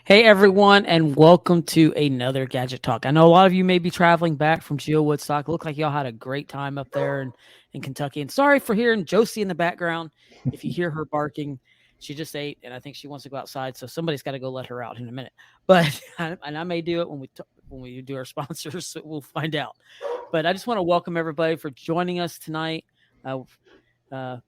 Hey everyone, and welcome to another Gadget Talk. I know a lot of you may be traveling back from Geo Woodstock. Look like y'all had a great time up there in Kentucky. And sorry for hearing Josie in the background. If you hear her barking, she just ate, and I think she wants to go outside. So somebody's got to go let her out in a minute. But and I may do it when we do our sponsors. So we'll find out. But I just want to welcome everybody for joining us tonight. Uh,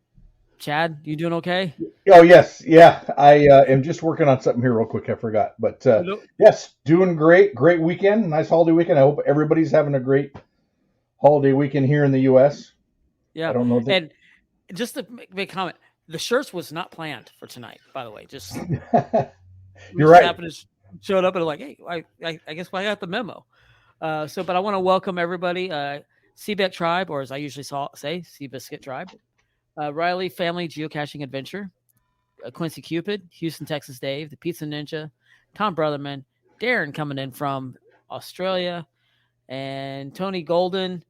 Chad, you doing okay? Oh yes, yeah. I am just working on something here real quick. I forgot, but Nope. yes, doing great. Great weekend, nice holiday weekend. I hope everybody's having a great holiday weekend here in the U.S. I Yeah, don't know and just to make a comment, the shirts was not planned for tonight, by the way. Just that we you're just right. happened to showed up and like, hey, I guess I got the memo. But I want to welcome everybody, Seabit Tribe, or as I usually say, Seabiscuit Tribe, Riley Family Geocaching Adventure, Quincy Cupid, Houston, Texas Dave, the Pizza Ninja, Tom Brotherman, Darren coming in from Australia, and Tony Golden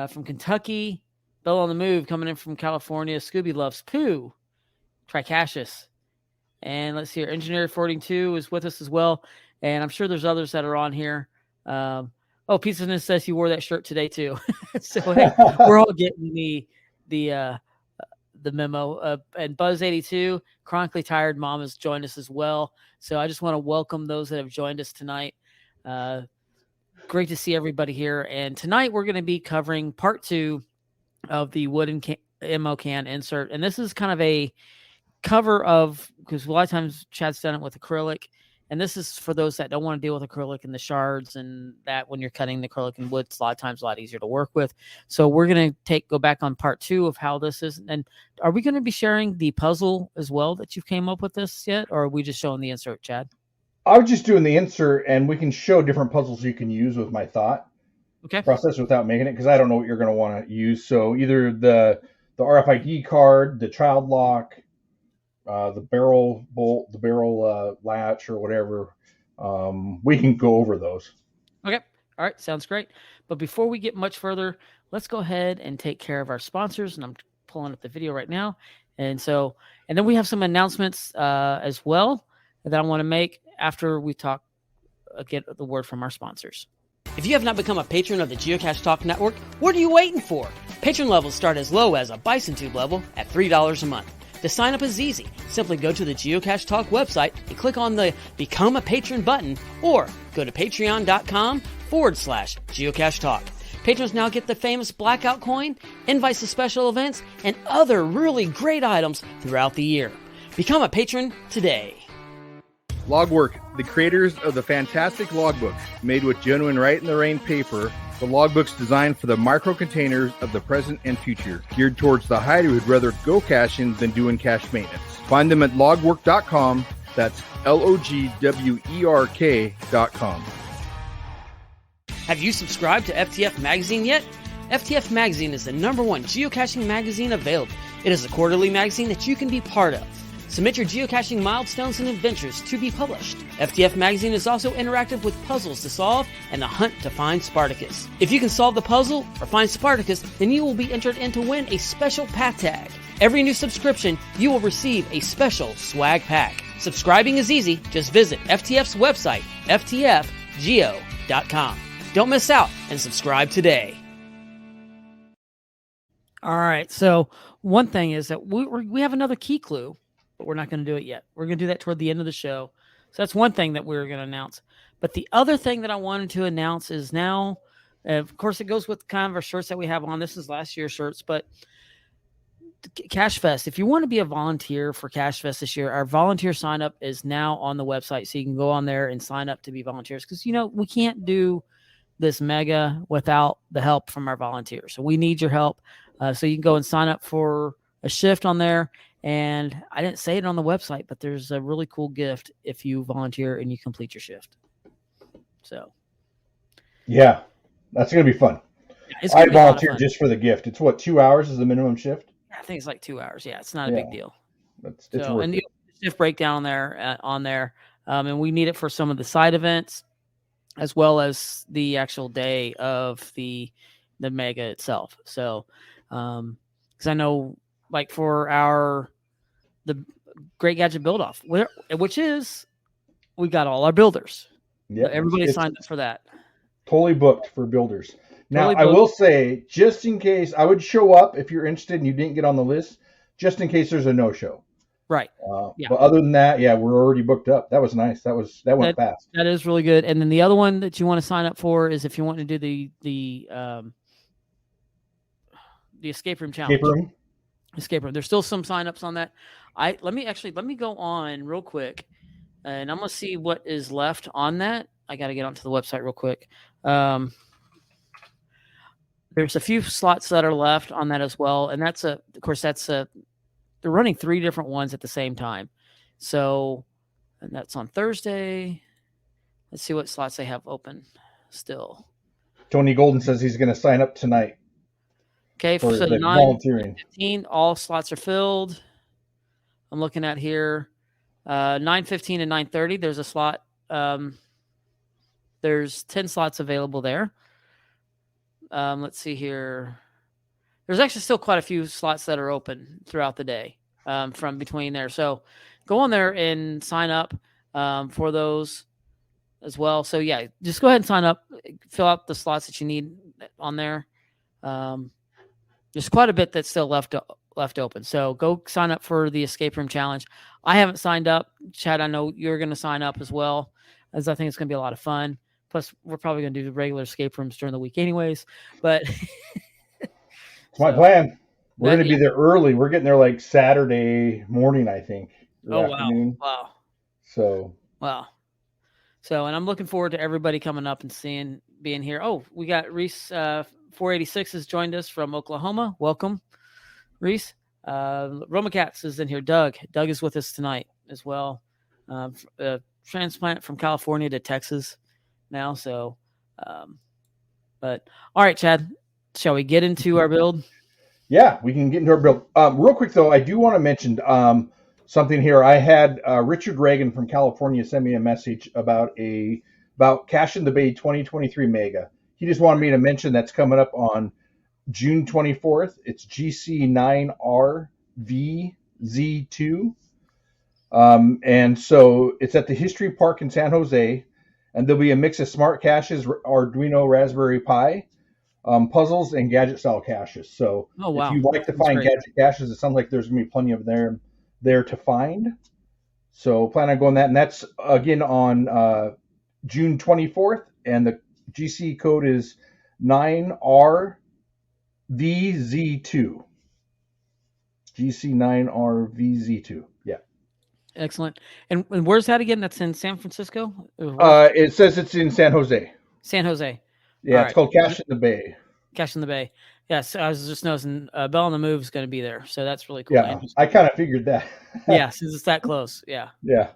from Kentucky, Bill on the Move coming in from California, Scooby Loves Pooh, Tricashus, and let's see here, Engineer 42 is with us as well, and I'm sure there's others that are on here. Pizza Ninja says he wore that shirt today too. So hey, we're all getting the uh, the memo. And Buzz82, chronically tired mom, has joined us as well. So I just want to welcome those that have joined us tonight. Great to see everybody here. And tonight we're going to be covering part 2 of the wooden ammo can insert. And this is kind of a cover of, because a lot of times Chad's done it with acrylic. And this is for those that don't want to deal with acrylic and the shards and that when you're cutting the acrylic and wood, it's a lot of times a lot easier to work with. So we're going to go back on part 2 of how this is. And are we going to be sharing the puzzle as well that you've came up with this yet? Or are we just showing the insert, Chad? I was just doing the insert, and we can show different puzzles you can use with my thought Okay. process without making it because I don't know what you're going to want to use. So either the RFID card, the child lock, the barrel bolt, the barrel latch, or whatever. We can go over those. Okay. All right. Sounds great. But before we get much further, let's go ahead and take care of our sponsors. And I'm pulling up the video right now. And then we have some announcements as well that I want to make after we get the word from our sponsors. If you have not become a patron of the Geocache Talk Network, what are you waiting for? Patron levels start as low as a Bison Tube level at $3 a month. To sign up is easy. Simply go to the Geocache Talk website and click on the Become a Patron button, or go to patreon.com/Geocache Talk. Patrons now get the famous Blackout coin, invites to special events, and other really great items throughout the year. Become a patron today. Logwork, the creators of the fantastic logbook made with genuine Write in the Rain paper. The logbook's designed for the micro containers of the present and future, geared towards the hider who'd rather go caching than doing cache maintenance. Find them at logwork.com. That's LOGWERK.com. Have you subscribed to FTF Magazine yet? FTF Magazine is the #1 geocaching magazine available. It is a quarterly magazine that you can be part of. Submit your geocaching milestones and adventures to be published. FTF Magazine is also interactive with puzzles to solve and the hunt to find Spartacus. If you can solve the puzzle or find Spartacus, then you will be entered in to win a special pack tag. Every new subscription, you will receive a special swag pack. Subscribing is easy. Just visit FTF's website, ftfgeo.com. Don't miss out and subscribe today. All right. So one thing is that we have another key clue, but we're not going to do it yet. We're going to do that toward the end of the show. So that's one thing that we're going to announce. But the other thing that I wanted to announce is now, of course, it goes with kind of our shirts that we have on. This is last year's shirts, but Cache Fest. If you want to be a volunteer for Cache Fest this year, our volunteer sign up is now on the website. So you can go on there and sign up to be volunteers because, we can't do this mega without the help from our volunteers. So we need your help. So you can go and sign up for a shift on there. And I didn't say it on the website, but there's a really cool gift if you volunteer and you complete your shift. So, Yeah, that's going to be fun. it's I gonna be a lot of volunteer fun. just for the gift. It's what, 2 hours is the minimum shift? I think it's like 2 hours. Yeah, it's not a big deal. It's So, worth and it. the shift breakdown on there, and we need it for some of the side events, as well as the actual day of the mega itself. So, because I know, like for the Great Gadget Build Off, which is we got all our builders. Yeah, Everybody it's signed up for that. totally booked for builders. Now, Totally I booked. will say, just in case, I would show up if you're interested and you didn't get on the list, just in case there's a no-show. Right. Yeah. But other than that, yeah, we're already booked up. That was nice. That went fast. That is really good. And then the other one that you want to sign up for is if you want to do the escape room challenge. Escape room. There's still some signups on that. Let me go on real quick, and I'm gonna see what is left on that. I got to get onto the website real quick. There's a few slots that are left on that as well, and they're running 3 different ones at the same time. So, and that's on Thursday. Let's see what slots they have open still. Tony Golden says he's going to sign up tonight. Okay, for so the volunteering. 9:15, all slots are filled. I'm looking at here, 9:15 and 9:30. There's a slot. There's 10 slots available there. Let's see here. There's actually still quite a few slots that are open throughout the day from between there. So go on there and sign up for those as well. So yeah, just go ahead and sign up. Fill out the slots that you need on there. There's quite a bit that's still left open. So go sign up for the escape room challenge. I haven't signed up. Chad, I know you're going to sign up as well, as I think it's going to be a lot of fun. Plus, we're probably going to do regular escape rooms during the week anyways. But it's my plan. We're going to be there early. We're getting there like Saturday morning, I think. Afternoon. Wow. So. Wow. So, and I'm looking forward to everybody coming up and being here. Oh, we got Reese 486 has joined us from Oklahoma. Welcome, Reese. Roma Cats is in here. Doug is with us tonight as well. Transplant from California to Texas now. So, but all right, Chad, shall we get into our build? Yeah, we can get into our build. Real quick though, I do want to mention something here. I had Richard Reagan from California send me a message about Cache in the Bay 2023 Mega. He just wanted me to mention that's coming up on June 24th. It's GC9RVZ2. And so it's at the History Park in San Jose. And there'll be a mix of smart caches, Arduino Raspberry Pi, puzzles, and gadget-style caches. So if you like to find gadget caches, it sounds like there's going to be plenty of there to find. So plan on going that. And that's, again, on June 24th. And the GC code is 9RVZ2. GC9RVZ2. Yeah. Excellent. And where's that again? That's in San Francisco? It says it's in San Jose. San Jose. Yeah, it's called Cache in the Bay. Cache in the Bay. Yes, I was just noticing Bell on the Move is going to be there. So that's really cool. Yeah, I kind of figured that. Yeah, since it's that close. Yeah. Yeah.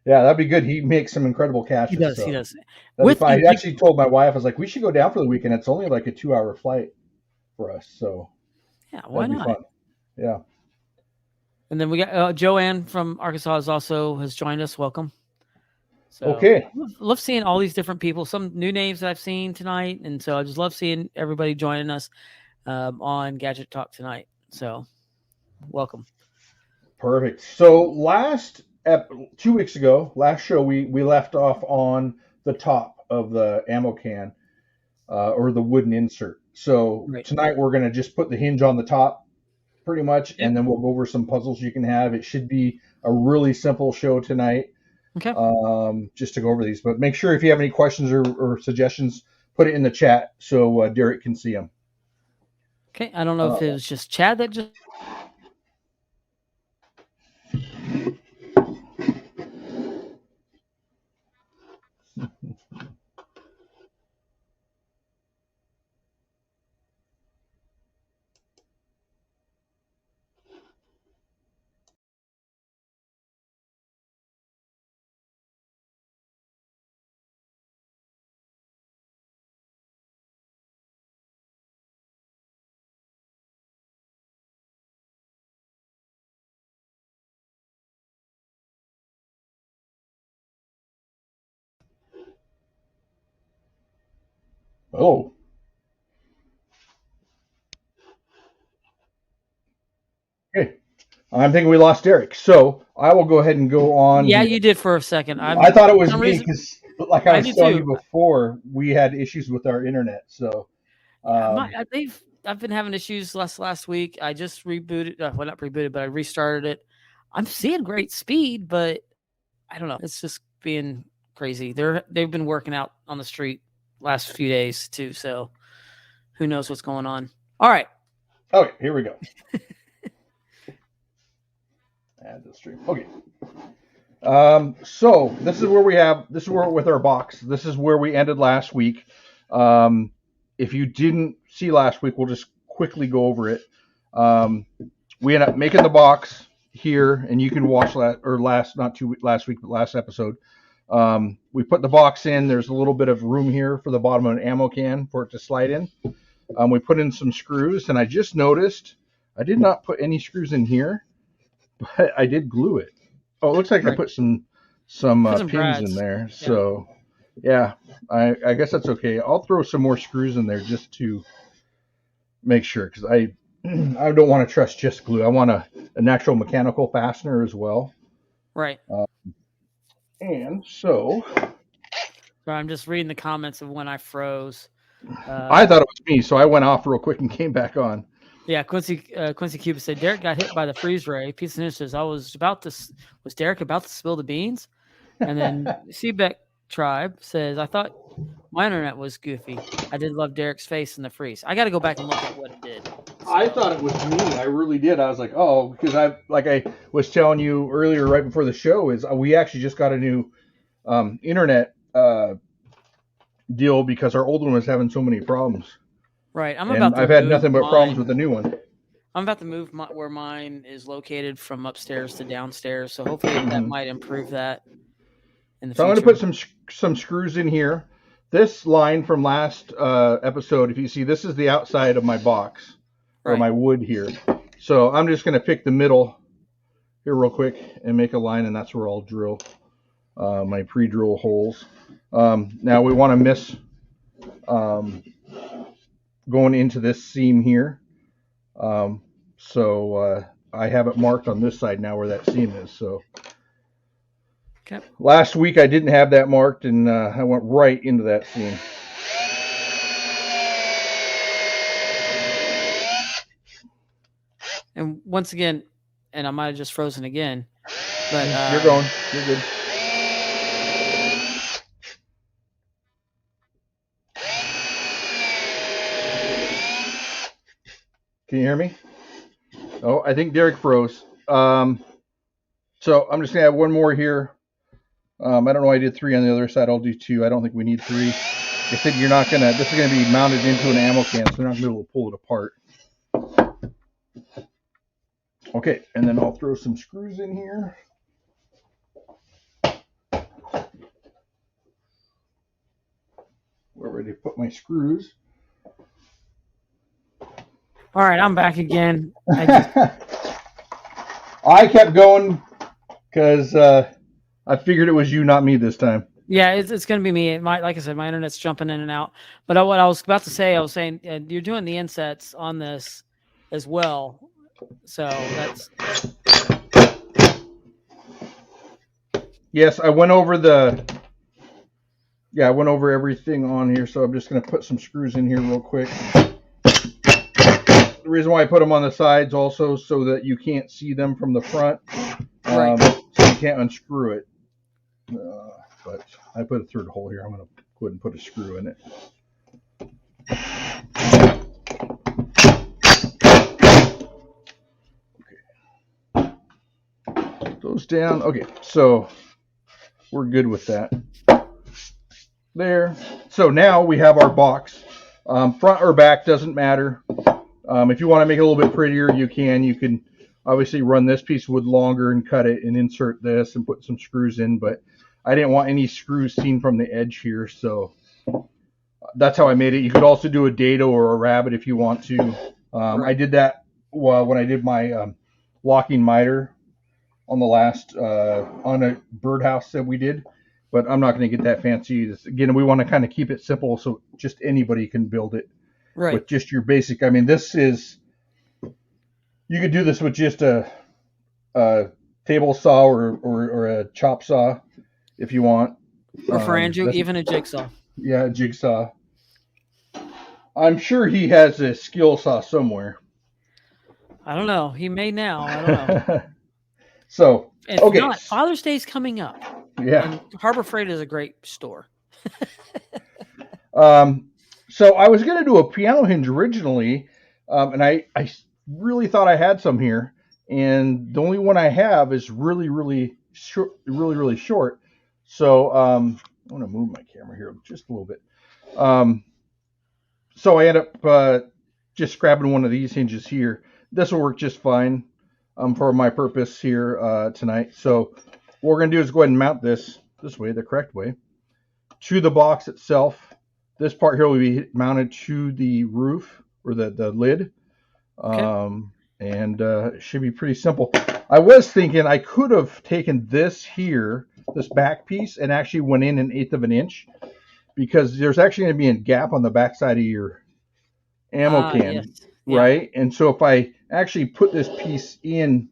Yeah, that'd be good. He makes some incredible caches. He does. So. He does. I actually told my wife, I was like, we should go down for the weekend. It's only like a 2-hour flight for us. So yeah, why not? Fun. Yeah. And then we got Joanne from Arkansas has joined us. Welcome. So, okay. Love seeing all these different people, some new names that I've seen tonight. And so I just love seeing everybody joining us on Gadget Talk tonight. So welcome. Perfect. So 2 weeks ago, last show, we left off on the top of the ammo can or the wooden insert. So Tonight we're going to just put the hinge on the top pretty much, and then we'll go over some puzzles you can have. It should be a really simple show tonight. Okay. Just to go over these. But make sure if you have any questions or suggestions, put it in the chat so Derek can see them. Okay. I don't know if it was just Chad that just... Oh. Okay. I'm thinking we lost Derek. So I will go ahead and go on. Yeah, here. you did for a second. I thought it was some me reason- because, like I I was did telling too. you before, we had issues with our internet. So I've been having issues last week. I just rebooted. Well, not rebooted, but I restarted it. I'm seeing great speed, but I don't know. It's just being crazy. They've been working out on the street last few days too. So who knows what's going on? All right. okay, here we go. Add the stream. Okay. So this is where we're with our box. This is where we ended last week. If you didn't see last week, we'll just quickly go over it. We ended up making the box here, and you can watch last episode. We put the box in. There's a little bit of room here for the bottom of an ammo can for it to slide in. We put in some screws, and I just noticed I did not put any screws in here, but I did glue it. Oh, it looks like I put some pins brads in there. So, yeah, I guess that's okay. I'll throw some more screws in there just to make sure, because I don't want to trust just glue. I want an actual mechanical fastener as well. Right. And so I'm just reading the comments of when I froze. I thought it was me, so I went off real quick and came back on. Yeah, Quincy Cuba said Derek got hit by the freeze ray. Pizza Ninja says was Derek about to spill the beans? And then Seabeck Tribe says, I thought my internet was goofy. I did love Derek's face in the freeze. I got to go back and look at what it did. I thought it was me. I really did. I was like, oh, because I was telling you earlier, right before the show, is we actually just got a new internet deal because our old one was having so many problems. Right. I've had nothing but problems with the new one. I'm about to move where mine is located from upstairs to downstairs, so hopefully that might improve that in the future. I'm going to put some screws in here. This line from last episode, if you see, this is the outside of my box, or my wood here. So I'm just going to pick the middle here real quick and make a line, and that's where I'll drill my pre-drill holes. Now we want to miss going into this seam here. So I have it marked on this side now where that seam is. So okay. Last week I didn't have that marked, and I went right into that seam. And once again, and I might have just frozen again, but You're going. You're good. Can you hear me? Oh, I think Derek froze. So I'm just gonna have one more here. I don't know why I did 3 on the other side. I'll do 2. I don't think we need 3. They said you're not gonna. This is gonna be mounted into an ammo can, so you're not gonna be able to pull it apart. Okay, and then I'll throw some screws in here. We're ready to put my screws. all right, I'm back again. I kept going because I figured it was you, not me this time. Yeah, it's going to be me. Like I said, my internet's jumping in and out. But what I was about to say, I was saying you're doing the insets on this as well. So that's... Yes, I went over I went over everything on here, so I'm just going to put some screws in here real quick. The reason why I put them on the sides also so that you can't see them from the front. Right. So you can't unscrew it. But I put a third hole here. I'm going to go ahead and put a screw in it. Okay. Put those down. Okay, so we're good with that. There. So now we have our box. Front or back doesn't matter. If you want to make it a little bit prettier, you can. You can obviously run this piece of wood longer and cut it and insert this and put some screws in, but I didn't want any screws seen from the edge here, so that's how I made it. You could also do a dado or a rabbit if you want to. I did that when I did my locking miter on the last on a birdhouse that we did, but I'm not going to get that fancy. Again, we want to kind of keep it simple so just anybody can build it. right. With just your basic. I mean, this is, you could do this with just a a table saw or a chop saw if you want. Or for Andrew, that's- even a jigsaw. Yeah, a jigsaw. I'm sure he has a skill saw somewhere. I don't know. He may now. I don't know. So, If okay. not, Father's Day is coming up. Yeah. And Harbor Freight is a great store. So I was going to do a piano hinge originally, and I really thought I had some here, and the only one I have is really short, really short. So I want to move my camera here just a little bit. So I end up just grabbing one of these hinges here. This will work just fine for my purpose here tonight. So what we're going to do is go ahead and mount this way, the correct way, to the box itself. This part here will be mounted to the roof or the lid. Okay. And it should be pretty simple. I was thinking I could have taken this here, this back piece, and actually went in 1/8 of an inch, because there's actually going to be a gap on the back side of your ammo can, Yes. Yeah. right? And so if I actually put this piece in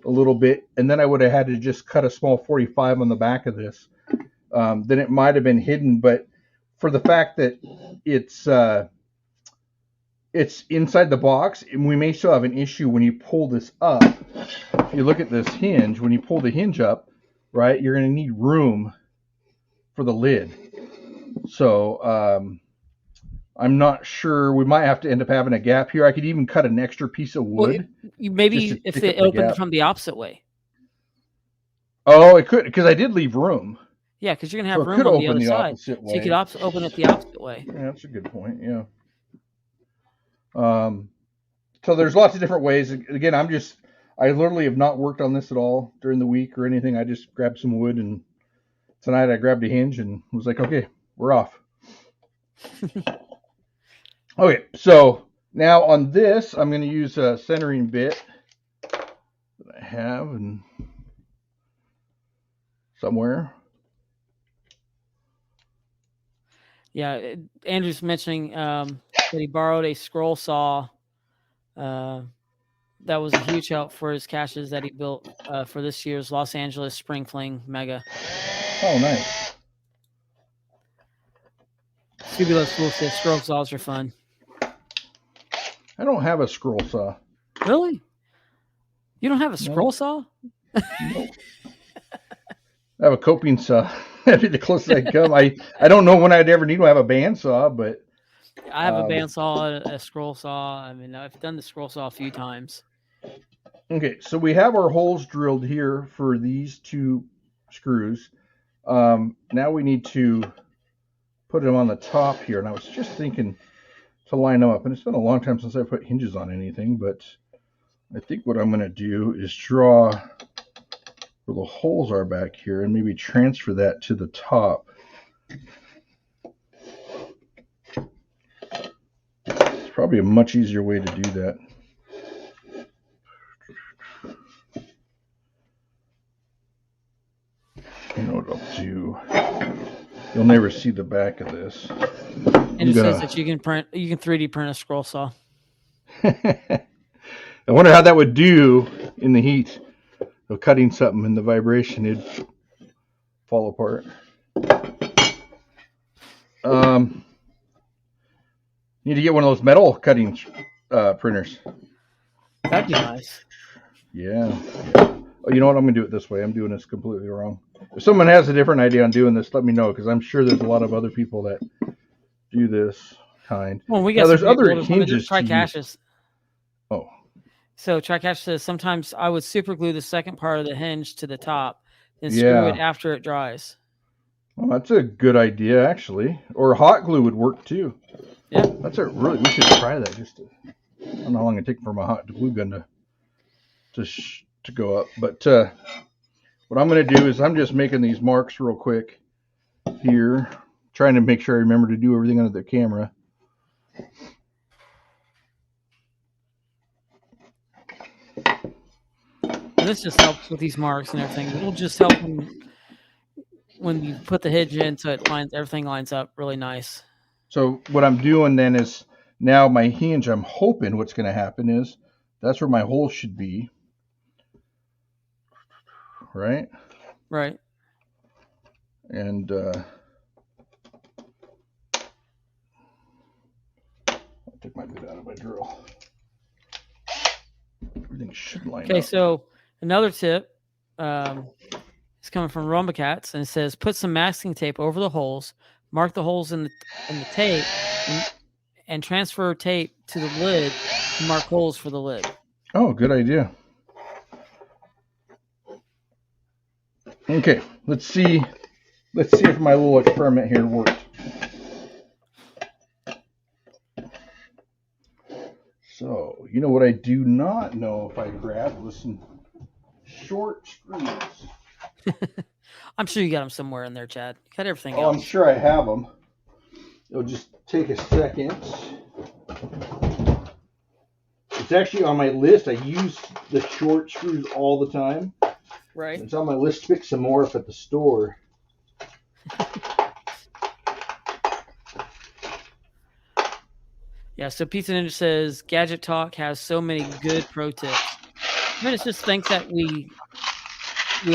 a little bit, and then I would have had to just cut a small 45 on the back of this, then it might have been hidden. But for the fact that it's inside the box, and we may still have an issue when you pull this up. If you look at this hinge, when you pull the hinge up, right, you're going to need room for the lid. So I'm not sure. We might have to end up having a gap here. I could even cut an extra piece of wood. Well, maybe just to if pick it up the opened gap. from the opposite way. Oh, it could, because I did leave room. Yeah, because you're going to So have it could room on the open other the side. opposite So you way. could open it the opposite way. Yeah, that's a good point. Yeah. So there's lots of different ways. Again, I literally have not worked on this at all during the week or anything. I just grabbed some wood, and tonight I grabbed a hinge and was like, okay, we're off. Okay, so now on this, I'm going to use a centering bit that I have and somewhere. Yeah, Andrew's mentioning that he borrowed a scroll saw. That was a huge help for his caches that he built for this year's Los Angeles Spring Fling Mega. Oh, nice. Scooby Loves Fool says scroll saws are fun. I don't have a scroll saw. Really? You don't have a No. scroll saw? Nope. I have a coping saw. That'd be the closest I come. I don't know when I'd ever need to have a bandsaw, but I have a bandsaw, a scroll saw. I mean, I've done the scroll saw a few times. okay. So we have our holes drilled here for these two screws. Now we need to put them on the top here, and I was just thinking to line them up. And it's been a long time since I put hinges on anything, but I think what I'm going to do is draw where the holes are back here and maybe transfer that to the top. It's probably a much easier way to do that. You know what I'll do? You'll never see the back of this. And it says that you can 3D print a scroll saw. I wonder how that would do in the heat of cutting something, and the vibration, it'd fall apart. Need to get one of those metal cutting printers. That'd be nice. Yeah. Oh, you know what? I'm going to do it this way. I'm doing this completely wrong. If someone has a different idea on doing this, let me know, because I'm sure there's a lot of other people that do this kind. Well, we Now, got there's some other people that wanna do hinges to use. tri-caches. Oh, So tri-cache says sometimes I would super glue the second part of the hinge to the top, then screw Yeah. it after it dries. well, that's a good idea, actually. Or hot glue would work too. Yeah. That's a really. We should try that. I don't know how long it takes for my hot glue gun to go up. But what I'm going to do is I'm just making these marks real quick here, trying to make sure I remember to do everything under the camera. And this just helps with these marks and everything. It'll just help when you put the hinge in, so everything lines up really nice. So what I'm doing then is now my hinge, I'm hoping what's going to happen is that's where my hole should be. right? Right. And I'll take my bit out of my drill. Everything should line Okay, up. so another tip is coming from Rombacats, and it says put some masking tape over the holes, mark the holes in the tape, and transfer tape to the lid to mark holes for the lid. Oh, good idea. Okay, let's see if my little experiment here worked. So, you know what I do not know if I grab was some short screws. I'm sure you got them somewhere in there, Chad. You got everything Oh, else. I'm sure I have them. It'll just take a second. It's actually on my list. I use the short screws all the time. Right. It's on my list to pick some more up at the store. Yeah, so Pizza Ninja says Gadget Talk has so many good pro tips. I mean, it's just things that we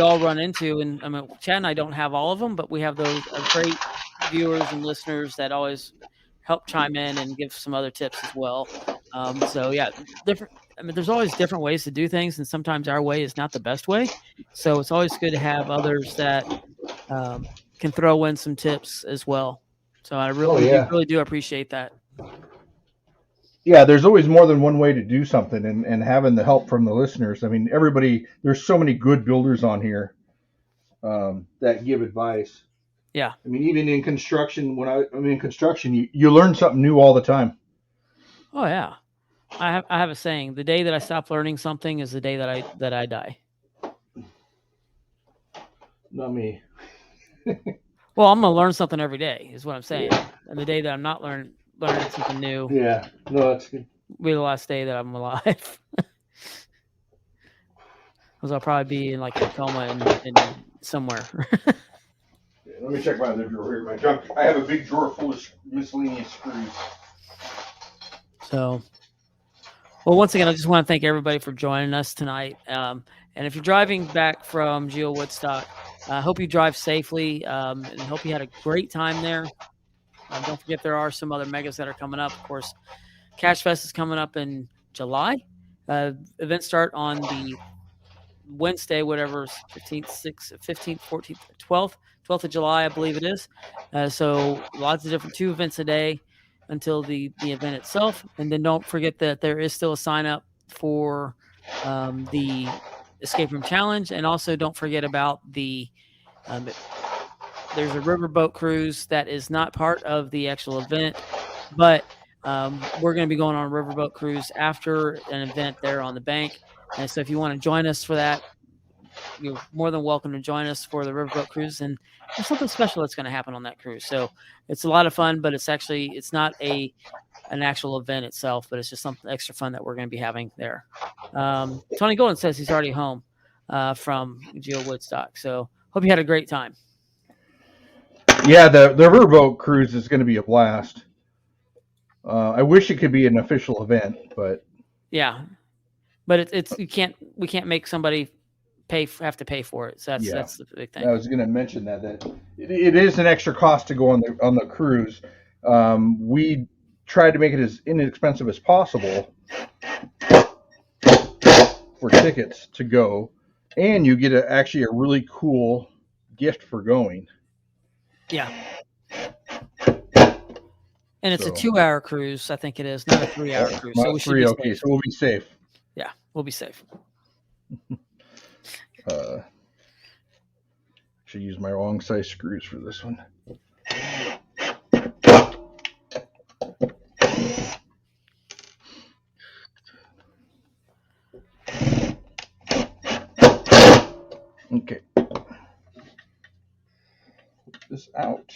all run into, and I mean, Chad and I don't have all of them, but we have those great viewers and listeners that always help chime in and give some other tips as well. So yeah, different. I mean, there's always different ways to do things, and sometimes our way is not the best way. So it's always good to have others that can throw in some tips as well. So I really do appreciate that. Yeah, there's always more than one way to do something, and having the help from the listeners. I mean, there's so many good builders on here that give advice. Yeah. I mean, even in construction, when I'm in construction, you learn something new all the time. Oh yeah. I have a saying: the day that I stop learning something is the day that I die. Not me. Well, I'm gonna learn something every day, is what I'm saying. And the day that I'm not learning something new, Yeah, no, that's good. Will be the last day that I'm alive. Because I'll probably be in like a coma in somewhere. Yeah, let me check my other drawer here. My junk. I have a big drawer full of miscellaneous screws. So, well, once again, I just want to thank everybody for joining us tonight. And if you're driving back from Geo Woodstock, I hope you drive safely and hope you had a great time there. Don't forget there are some other megas that are coming up. Of course, Cash Fest is coming up in July. Events start on the Wednesday, whatever, 15th, 14th, 12th of July, I believe it is. So lots of different 2 events a day until the event itself. And then don't forget that there is still a sign up for the Escape Room Challenge. And also don't forget about the there's a riverboat cruise that is not part of the actual event, but we're going to be going on a riverboat cruise after an event there on the bank. And so if you want to join us for that, you're more than welcome to join us for the riverboat cruise. And there's something special that's going to happen on that cruise. So it's a lot of fun, but it's not an actual event itself, but it's just something extra fun that we're going to be having there. Tony Golden says he's already home from Geo Woodstock. So hope you had a great time. Yeah, the riverboat cruise is going to be a blast. I wish it could be an official event, but yeah, but we can't make somebody have to pay for it. So that's the big thing. I was going to mention that it is an extra cost to go on the cruise. We tried to make it as inexpensive as possible for tickets to go, and you get actually a really cool gift for going. Yeah. And it's a 2-hour cruise, I think it is, not a 3-hour cruise. So we should be safe. So we'll be safe. Yeah, we'll be safe. Should use my wrong size screws for this one. Okay. Put this out.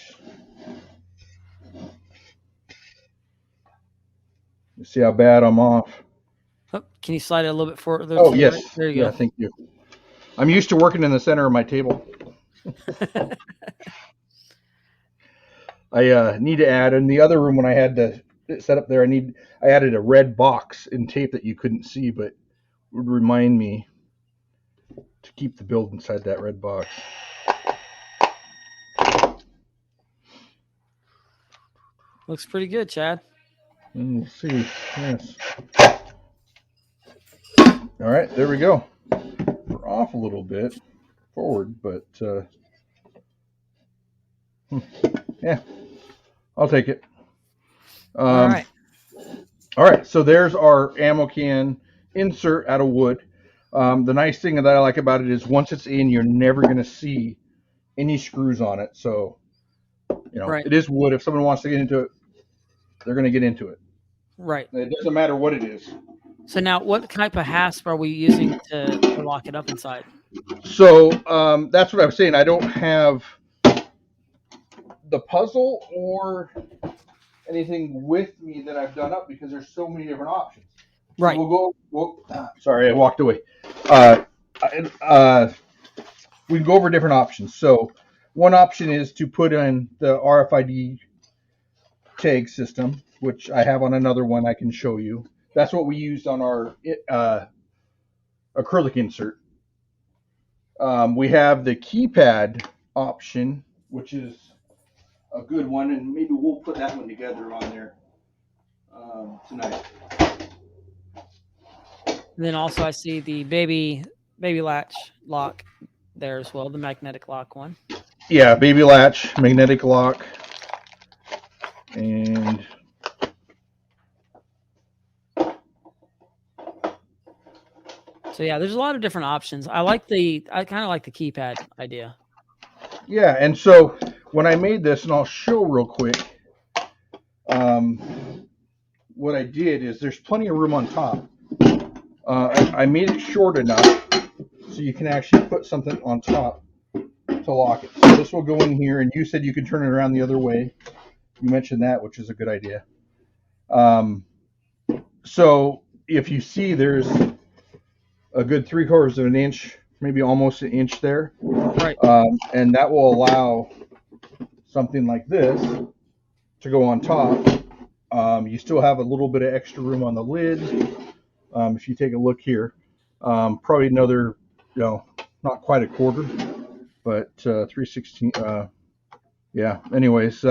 You see how bad I'm off? Oh, can you slide it a little bit further? Oh, yes. Right? There you go. Thank you. I'm used to working in the center of my table. I need to add in the other room when I had to set up there. I added a red box in tape that you couldn't see, but would remind me to keep the build inside that red box. Looks pretty good, Chad. And we'll see. Yes. All right, there we go. We're off a little bit forward, but yeah, I'll take it. All right. All right, so there's our ammo can insert out of wood. The nice thing that I like about it is once it's in, you're never going to see any screws on it. So, Right. It is wood. If someone wants to get into it, they're going to get into it. Right. It doesn't matter what it is. So now, what type of hasp are we using to lock it up inside? So that's what I was saying. I don't have the puzzle or anything with me that I've done up because there's so many different options. Right. So sorry, I walked away. We can go over different options. So one option is to put in the RFID tag system, which I have on another one I can show you. That's what we used on our acrylic insert. We have the keypad option, which is a good one, and maybe we'll put that one together on there tonight. And then also I see the baby latch lock there as well, the magnetic lock one. Yeah, baby latch, magnetic lock, and so yeah, there's a lot of different options. I kind of like the keypad idea. yeah, and so when I made this, and I'll show real quick, what I did is there's plenty of room on top. I made it short enough so you can actually put something on top to lock it. So this will go in here, and you said you can turn it around the other way. You mentioned that, which is a good idea. So if you see, there's a good 3/4 of an inch, maybe almost an inch there. Right. And that will allow something like this to go on top. You still have a little bit of extra room on the lid. If you take a look here, probably another, not quite a quarter, but 3/16. Yeah. Anyways,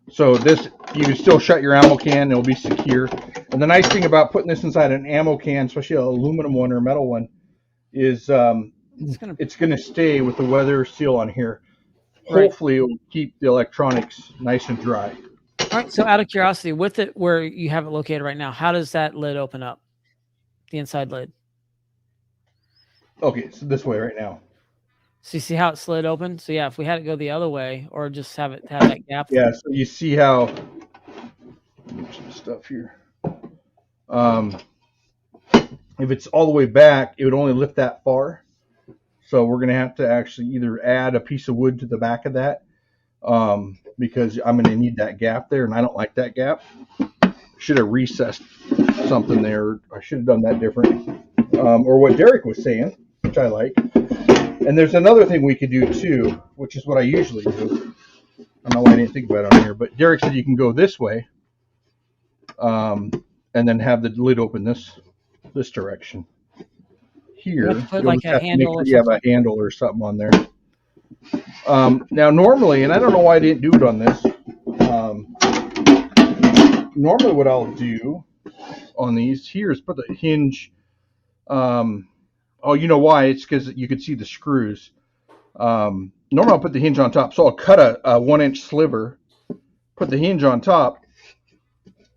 so this, you can still shut your ammo can. It'll be secure. And the nice thing about putting this inside an ammo can, especially an aluminum one or a metal one, is it's going to stay with the weather seal on here. Right. Hopefully, it will keep the electronics nice and dry. All right. So out of curiosity, with it where you have it located right now, how does that lid open up? The inside lid. Okay, so this way right now. So you see how it slid open? So yeah, if we had it go the other way, or just have that gap. Yeah. So you see how. There's some stuff here. If it's all the way back, it would only lift that far. So we're going to have to actually either add a piece of wood to the back of that, because I'm going to need that gap there, and I don't like that gap. Should have recessed something there. I should have done that different. Or what Derek was saying, which I like. And there's another thing we could do too, which is what I usually do. I don't know why I didn't think about it on here, but Derek said you can go this way, and then have the lid open this direction. Here, You have to put like a handle or you have a handle or something on there. Now, normally, and I don't know why I didn't do it on this. Normally, what I'll do on these here is put the hinge. Oh, you know why? It's because you can see the screws. Normally, I'll put the hinge on top. So I'll cut a 1-inch sliver, put the hinge on top,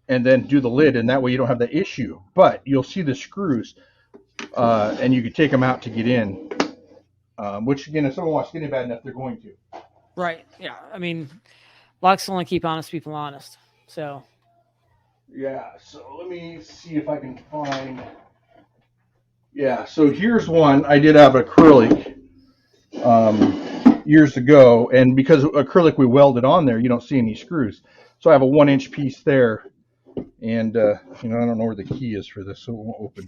and then do the lid, and that way you don't have the issue. But you'll see the screws, and you can take them out to get in. Which, again, if someone wants to get in bad enough, they're going to. Right. Yeah. I mean, locks only keep honest people honest. So. Yeah. So let me see if I can find. Yeah. So here's one I did have acrylic years ago, and because acrylic we welded on there, you don't see any screws. So I have a 1-inch piece there, and I don't know where the key is for this, so it won't open.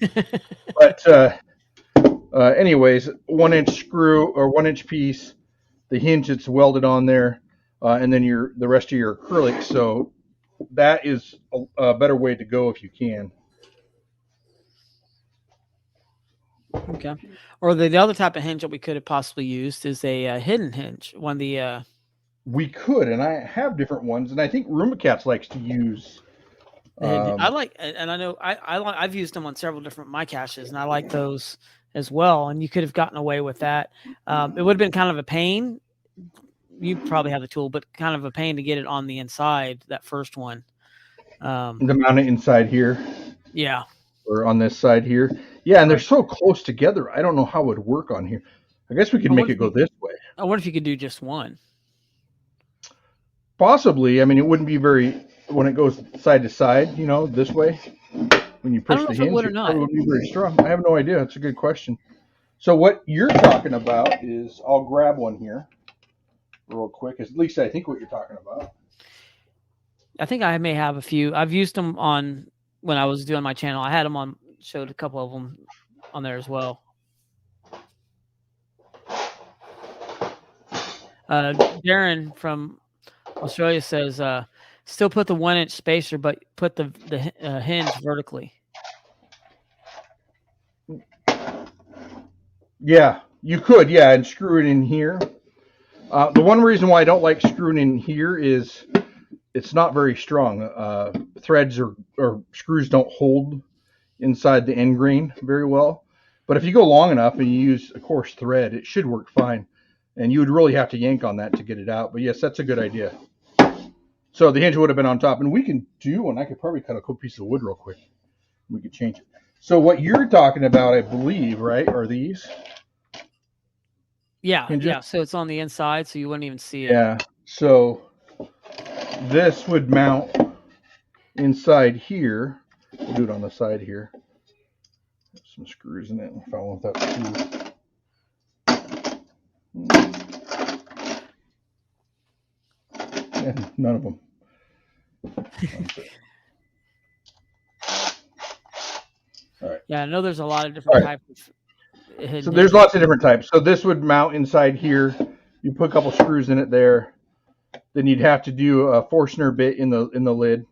But anyways, 1-inch screw or 1-inch piece, the hinge it's welded on there, and then the rest of your acrylic. So that is a better way to go if you can. Okay. Or the other type of hinge that we could have possibly used is a hidden hinge. One of the We could, and I have different ones, and I think Roomacats likes to use. I like, and I know I've used them on several different my caches, and I like those as well. And you could have gotten away with that. It would have been kind of a pain. You probably have the tool, but kind of a pain to get it on the inside. That first one. To mount it inside here. Yeah. Or on this side here. Yeah, and they're so close together. I don't know how it would work on here. I guess we could make it go this way. I wonder if you could do just one. Possibly. I mean, it wouldn't be very when it goes side to side. This way. When you push the hinge, it probably wouldn't be very strong. I have no idea. It's a good question. So what you're talking about is, I'll grab one here, real quick. At least I think what you're talking about. I think I may have a few. I've used them on when I was doing my channel. I had them on, showed a couple of them on there as well. Darren from Australia says, still put the 1-inch spacer, but put the hinge vertically. Yeah, you could. Yeah, and screw it in here. The one reason why I don't like screwing in here is it's not very strong. Threads or screws don't hold inside the end grain very well. But if you go long enough and you use a coarse thread, it should work fine. And you would really have to yank on that to get it out. But yes, that's a good idea. So the hinge would have been on top. And we can do, and I could probably cut a cool piece of wood real quick. We could change it. So what you're talking about, I believe, right, are these? Yeah, hinges? yeah. So it's on the inside, so you wouldn't even see it. Yeah. So this would mount inside here. We'll do it on the side here. Some screws in it. If I want that screw. And none of them. All right. Yeah, I know there's a lot of different types of. So there's lots of different types. So this would mount inside here. You put a couple screws in it there. Then you'd have to do a Forstner bit in the lid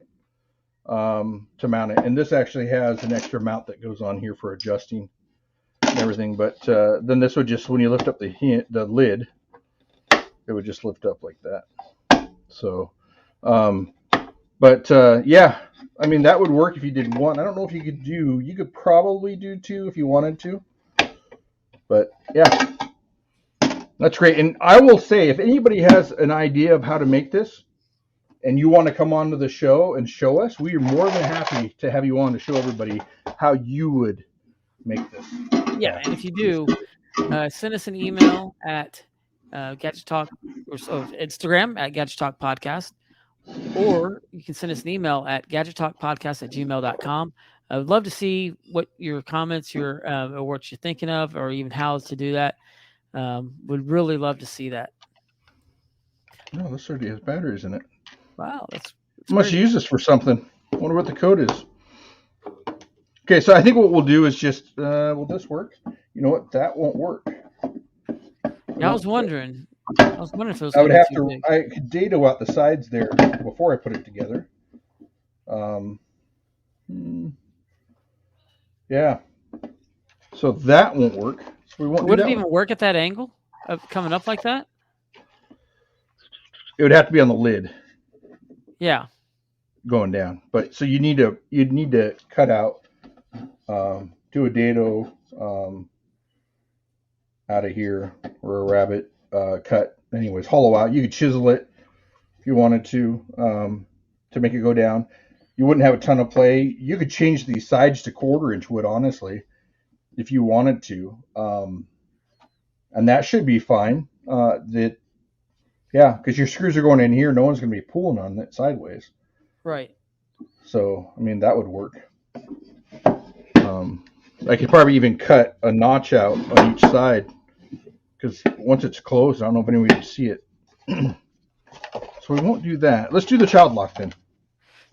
to mount it. And this actually has an extra mount that goes on here for adjusting and everything. But then this would just, when you lift up the lid, it would just lift up like that. So, yeah, I mean, that would work if you did one. I don't know if you could probably do two if you wanted to. But yeah, that's great. And I will say, if anybody has an idea of how to make this and you want to come on to the show and show us, we are more than happy to have you on to show everybody how you would make this. Yeah, and if you do, send us an email at Gadget Talk or Instagram at Gadget Talk Podcast, or you can send us an email at gadgettalkpodcast@gmail.com. I would love to see what your comments, or what you're thinking of, or even how to do that. Would really love to see that. No, this already has batteries in it. Wow, that's must use this for something. I wonder what the code is. Okay, so I think what we'll do is just, will this work? You know what? That won't work. Yeah, I was wondering if it was. I would have to. I could dado out the sides there before I put it together. Yeah. So that won't work. So we won't. Would it even work at that angle of coming up like that? It would have to be on the lid. Yeah. Going down, but so you'd need to cut out, do a dado out of here, or a rabbet cut. Anyways, hollow out. You could chisel it if you wanted to make it go down. You wouldn't have a ton of play. You could change these sides to 1/4-inch wood, honestly, if you wanted to, and that should be fine. Because your screws are going in here. No one's going to be pulling on it sideways. Right. So, I mean, that would work. I could probably even cut a notch out on each side, because once it's closed, I don't know if anyone can see it. So we won't do that. Let's do the child lock then.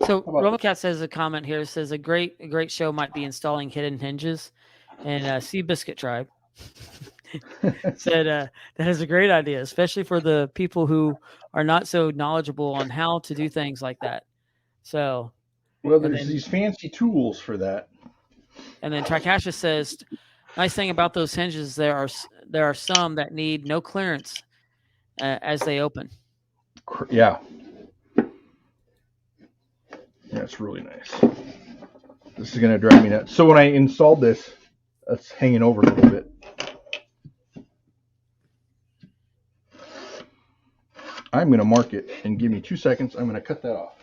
So Robocat says a comment here, says a great show might be installing hidden hinges, and Seabiscuit Tribe said that is a great idea, especially for the people who are not so knowledgeable on how to do things like that. So, well, there's these fancy tools for that. And then Trikasha says, Nice thing about those hinges, there are some that need no clearance as they open. Yeah. That's really nice. This is going to drive me nuts. So when I installed this, it's hanging over a little bit. I'm going to mark it and give me 2 seconds. I'm going to cut that off.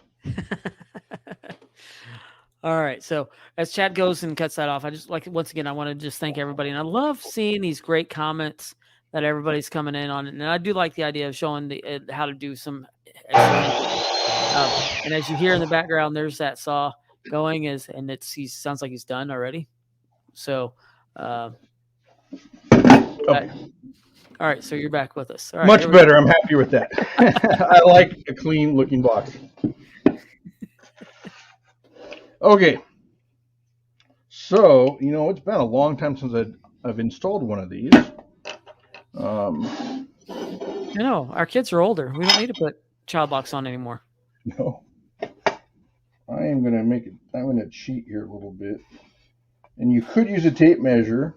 All right. So as Chad goes and cuts that off, I just once again, I want to just thank everybody. And I love seeing these great comments that everybody's coming in on. And I do like the idea of showing how to do some. And as you hear in the background, there's that saw going and he sounds like he's done already. So, all right. So you're back with us. All right, much better. I'm happy with that. I like a clean looking box. Okay. So, it's been a long time since I've installed one of these. I know our kids are older. We don't need to put child locks on anymore. No. I am going to I'm going to cheat here a little bit. And you could use a tape measure,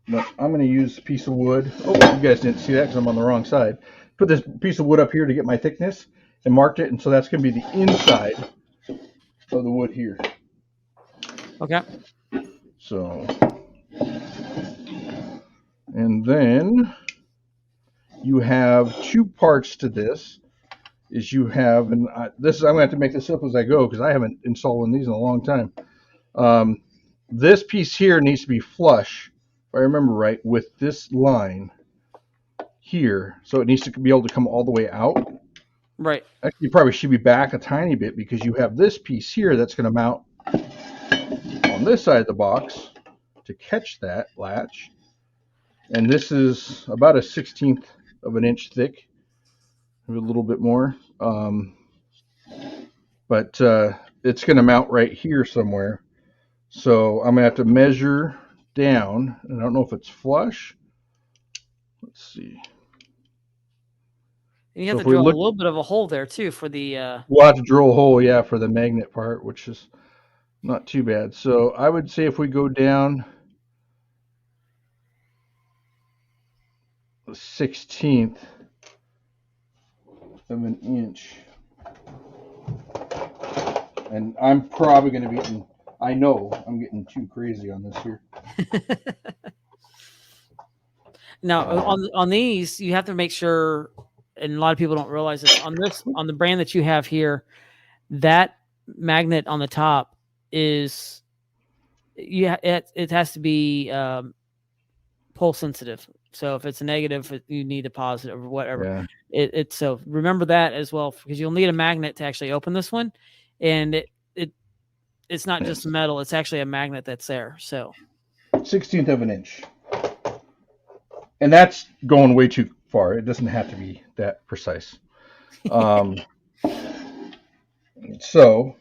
but I'm going to use a piece of wood. Oh, you guys didn't see that because I'm on the wrong side. Put this piece of wood up here to get my thickness and marked it. And so that's going to be the inside of the wood here. Okay. So, and then you have 2 parts to this. I'm going to have to make this up as I go because I haven't installed one of these in a long time. This piece here needs to be flush, if I remember right, with this line here. So it needs to be able to come all the way out. Right. Actually, you probably should be back a tiny bit because you have this piece here that's going to mount on this side of the box to catch that latch. And this is about a 1/16 of an inch thick, a little bit more. But it's going to mount right here somewhere. So I'm going to have to measure down. And I don't know if it's flush. Let's see. And you have to drill a little bit of a hole there too for the. We'll have to drill a hole, yeah, for the magnet part, which is not too bad. So I would say if we go down a 1/16 of an inch, and I'm probably going to be getting. I know I'm getting too crazy on this here. Now on these, you have to make sure, and a lot of people don't realize this, on the brand that you have here, that magnet on the top is it has to be pole sensitive. So if it's a negative, you need a positive or whatever. Yeah. So remember that as well, because you'll need a magnet to actually open this one, and it's not just metal; it's actually a magnet that's there. So 1/16 of an inch, and that's going way too far. It doesn't have to be that precise. So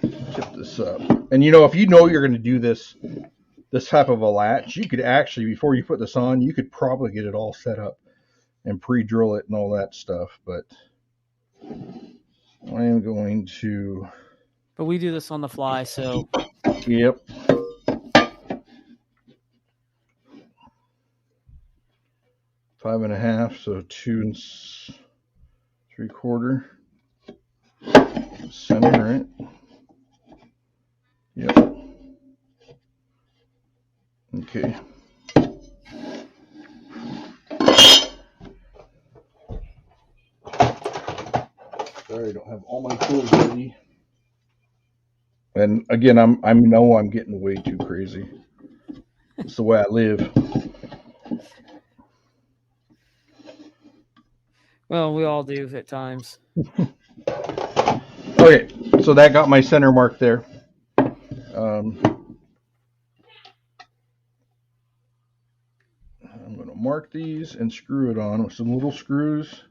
tip this up, and if you know you're going to do this type of a latch, you could actually, before you put this on, you could probably get it all set up and pre-drill it and all that stuff. But I am going to. But we do this on the fly, so. Yep. Five and a half, so 2 3/4. Center, right? Yep. Okay. Sorry, I don't have all my tools ready. And again, I know I'm getting way too crazy. It's the way I live. Well, we all do at times. Okay, so that got my center mark there. I'm going to mark these and screw it on with some little screws.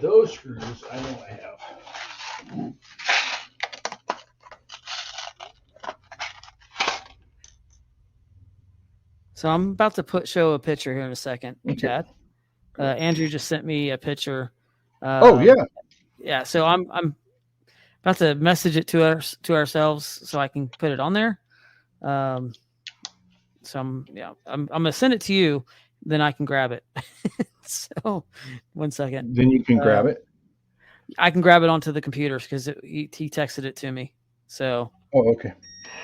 Those screws I know I have. So I'm about to show a picture here in a second, Okay. Chad. Andrew just sent me a picture. Oh yeah. Yeah. So I'm about to message it to ourselves so I can put it on there. So I'm gonna send it to you, then I can grab it. So 1 second. Then you can grab it. I can grab it onto the computers because he texted it to me. So Oh, okay.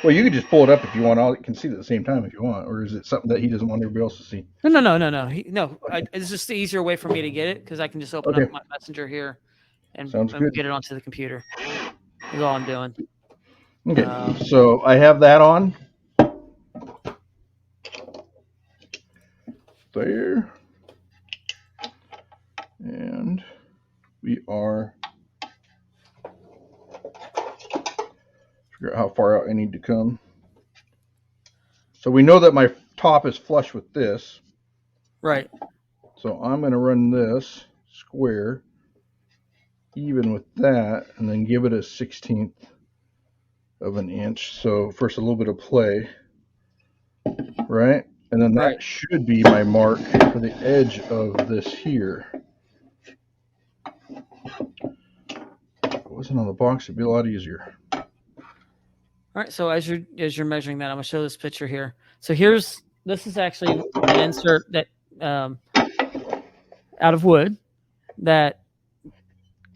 Well, you can just pull it up if you want. All you can see it at the same time if you want, or is it something that he doesn't want everybody else to see? no. It's just the easier way for me to get it because I can just open up my messenger here and get it onto the computer. Is all I'm doing. Okay. So I have that on. There. And we are figure out how far out I need to come. So we know that my top is flush with this. Right. So I'm going to run this square even with that and then give it a 1/16 of an inch. So first a little bit of play, right? And then that should be my mark for the edge of this here. If it wasn't on the box, it'd be a lot easier. All right. So as you're measuring that, I'm gonna show this picture here. So this is actually an insert that out of wood that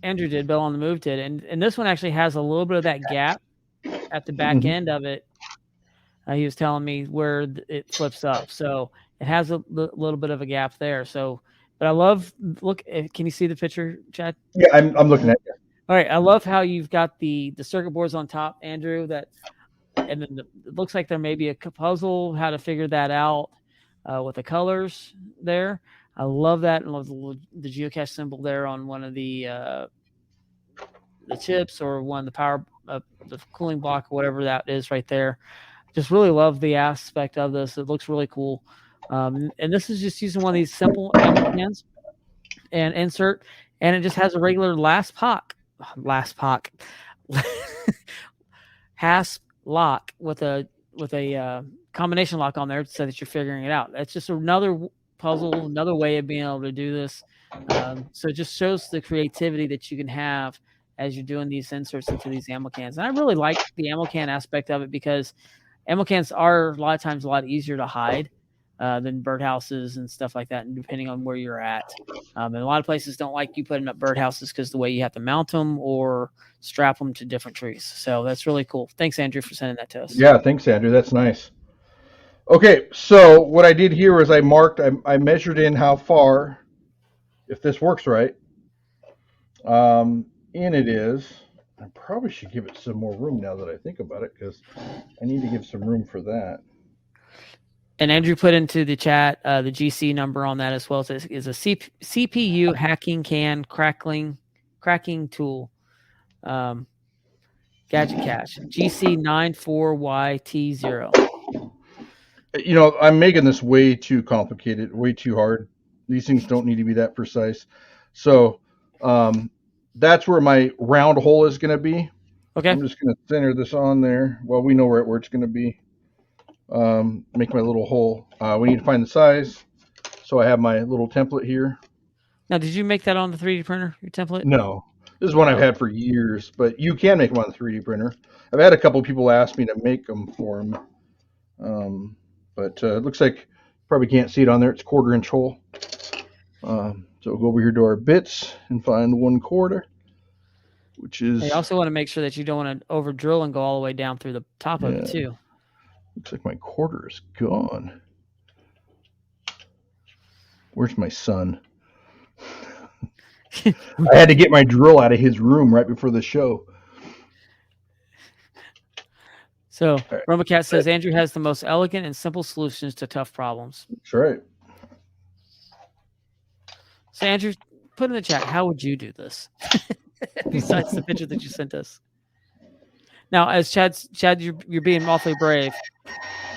Andrew did, Bill on the Move did, and this one actually has a little bit of that gap at the back end of it. He was telling me where it flips up, so it has a little bit of a gap there. So, but I love look. Can you see the picture, Chad? Yeah, I'm looking at it. All right, I love how you've got the circuit boards on top, Andrew. And then it looks like there may be a puzzle how to figure that out with the colors there. I love that. I love the geocache symbol there on one of the chips or one of the power the cooling block or whatever that is right there. Just really love the aspect of this. It looks really cool. And this is just using one of these simple ammo cans and insert, and it just has a regular hasp lock with a combination lock on there so that you're figuring it out. That's just another puzzle, another way of being able to do this. So it just shows the creativity that you can have as you're doing these inserts into these ammo cans. And I really like the ammo can aspect of it because ammo cans are a lot of times a lot easier to hide than birdhouses and stuff like that, and depending on where you're at. And a lot of places don't like you putting up birdhouses because the way you have to mount them or strap them to different trees. So that's really cool. Thanks, Andrew, for sending that to us. Yeah, thanks, Andrew. That's nice. Okay, so what I did here was I measured in how far, if this works right, in it is. I probably should give it some more room now that I think about it because I need to give some room for that. And Andrew put into the chat the GC number on that as well. It is a CPU hacking can cracking tool. Gadget Cache GC94YT0. You know, I'm making this way too complicated, way too hard. These things don't need to be that precise. So that's where my round hole is going to be. Okay. I'm just going to center this on there. Well, we know where it's going to be. Make my little hole. We need to find the size. So I have my little template here. Now, did you make that on the 3D printer, your template? No. This is one I've had for years, but you can make them on the 3D printer. I've had a couple of people ask me to make them for them. But it looks like you probably can't see it on there. It's 1/4 inch hole. So we'll go over here to our bits and find 1/4, which is... You also want to make sure that you don't want to over drill and go all the way down through the top of it too. Looks like my 1/4 is gone. Where's my son? I had to get my drill out of his room right before the show. So Romacat says Andrew has the most elegant and simple solutions to tough problems. That's right. So Andrew, put in the chat, how would you do this? Besides the picture that you sent us. Now, as Chad, you're being awfully brave.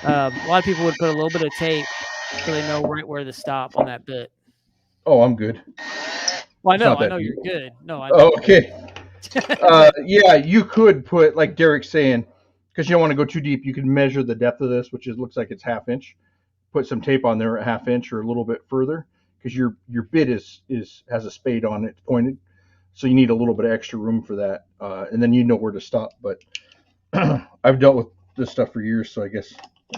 A lot of people would put a little bit of tape so they know right where to stop on that bit. Oh, I'm good. Well, I know you're good. No, I know. Oh, okay. Yeah, you could put, like Derek's saying, because you don't want to go too deep, you can measure the depth of this, which looks like it's 1/2 inch. put some tape on there a half inch or a little bit further, because your bit has a spade on it pointed, so you need a little bit of extra room for that, and then you know where to stop. But I've dealt with this stuff for years, so I guess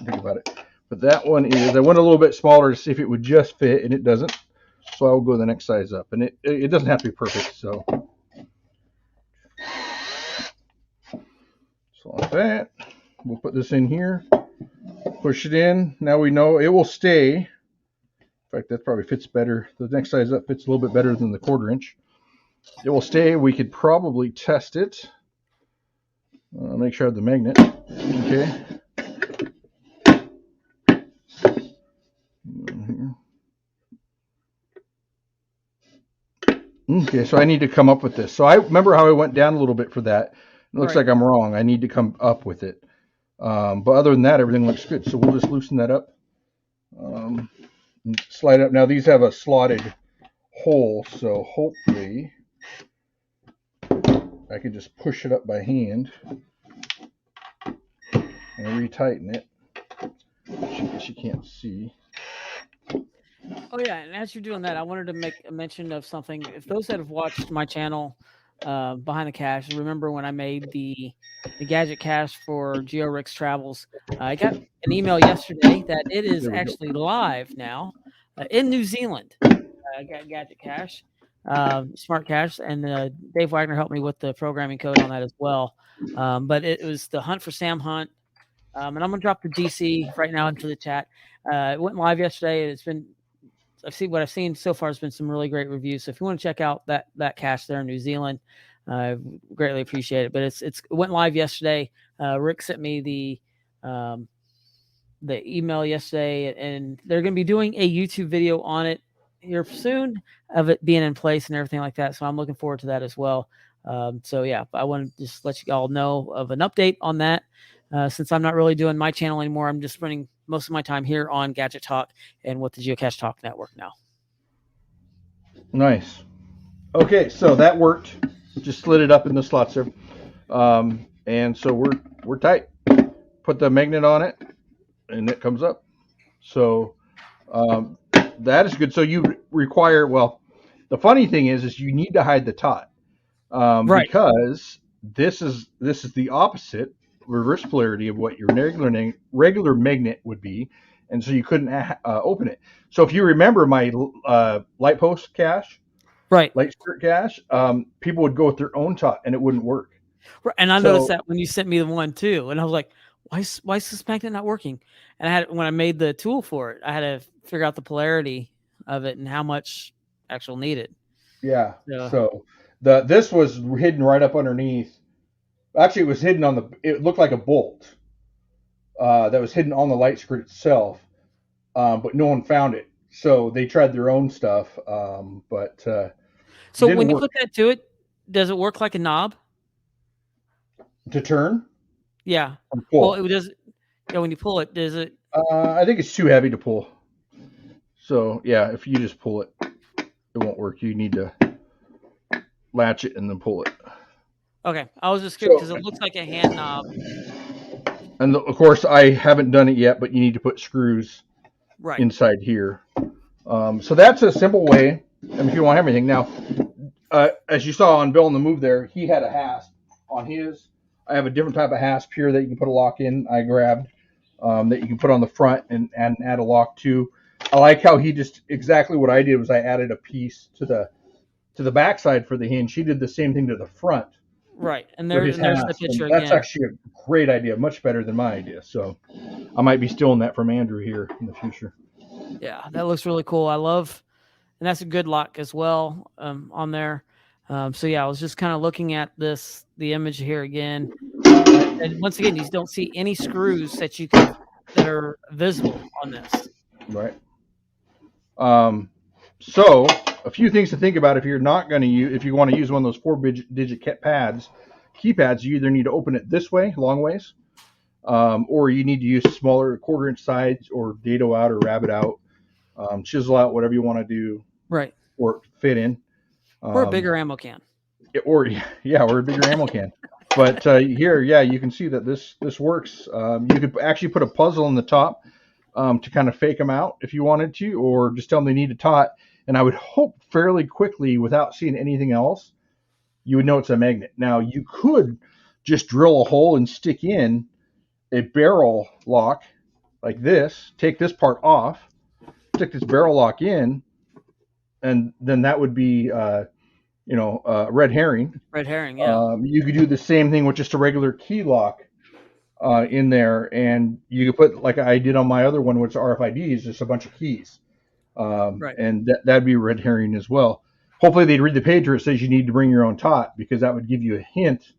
think about it. But that one is, I went a little bit smaller to see if it would just fit, and it doesn't. So I'll go the next size up, and it doesn't have to be perfect. So like that, we'll put this in here, push it in. Now we know it will stay. In fact, that probably fits better. The next size up fits a little bit better than the 1/4 inch. It will stay. We could probably test it. Make sure I have the magnet. Okay. Okay, so I need to come up with this. So I remember how I went down a little bit for that. It looks like I'm wrong. I need to come up with it. But other than that, everything looks good. So we'll just loosen that up. And slide up. Now these have a slotted hole, so hopefully I can just push it up by hand and retighten it. I guess you can't see. Oh yeah, and as you're doing that, I wanted to make a mention of something. If those that have watched my channel, Behind the Cache, remember when I made the gadget cache for GeoRix Travels? I got an email yesterday that it is actually live now in New Zealand. Gadget cache, smart cache, and Dave Wagner helped me with the programming code on that as well. But it was the Hunt for Sam Hunt, and I'm gonna drop the DC right now into the chat. It went live yesterday. It's been what I've seen so far has been some really great reviews. So if you want to check out that cache there in New Zealand, I greatly appreciate it. But it went live yesterday. Rick sent me the email yesterday, and they're going to be doing a YouTube video on it here soon of it being in place and everything like that. So I'm looking forward to that as well. So yeah, I want to just let you all know of an update on that. Since I'm not really doing my channel anymore, I'm just spending most of my time here on Gadget Talk and with the Geocache Talk Network now. Nice. Okay, so that worked. Just slid it up in the slots there, and so we're tight. Put the magnet on it, and it comes up. So that is good. So you require, well, the funny thing is you need to hide the tot, Right. because this is the opposite reverse polarity of what your regular magnet would be, and so you couldn't open it. So if you remember my light post cache, Right. light skirt cache, people would go with their own tot and it wouldn't work. Right. And I noticed that when you sent me the one too, and I was like, why is this magnet not working? And when I made the tool for it, I had to figure out the polarity of it and how much actual needed. Yeah. So this was hidden right up underneath. Actually, it was hidden it looked like a bolt that was hidden on the light skirt itself, but no one found it. So they tried their own stuff, but so when you put that to it, does it work like a knob to turn? Yeah. Well, it does. Yeah, when you pull it, does it? I think it's too heavy to pull. So yeah, if you just pull it, it won't work. You need to latch it and then pull it. Okay, I was just curious because it looks like a hand knob. And of course, I haven't done it yet, but you need to put screws inside here. So that's a simple way. And if you want everything now, as you saw on Bill on the Move there, he had a hasp on his. I have a different type of hasp here that you can put a lock in. I grabbed that you can put on the front and add a lock to. I like how he just exactly what I did was I added a piece to the backside for the hinge. He did the same thing to the front. Right, and there's the picture again. That's again. Actually a great idea, much better than my idea. So I might be stealing that from Andrew here in the future. Yeah, that looks really cool. I love, and that's a good lock as well on there. So yeah, I was just kind of looking at the image here again, and once again, you don't see any screws that are visible on this. Right. So a few things to think about if you're not going to use, if you want to use one of those 4-digit keypads, you either need to open it this way, long ways, or you need to use smaller 1/4 inch sides or dado out or rabbit out, chisel out, whatever you want to do. Right. Or fit in. Or a bigger ammo can. Or a bigger ammo can. But here, you can see that this works. You could actually put a puzzle in the top to kind of fake them out if you wanted to, or just tell them they need a tot. And I would hope fairly quickly, without seeing anything else, you would know it's a magnet. Now, you could just drill a hole and stick in a barrel lock like this, take this part off, stick this barrel lock in, and then that would be, red herring. Red herring, yeah. You could do the same thing with just a regular key lock in there, and you could put, like I did on my other one, which RFIDs, just a bunch of keys. Right. And that'd be red herring as well. Hopefully they'd read the page where it says you need to bring your own tot, because that would give you a hint.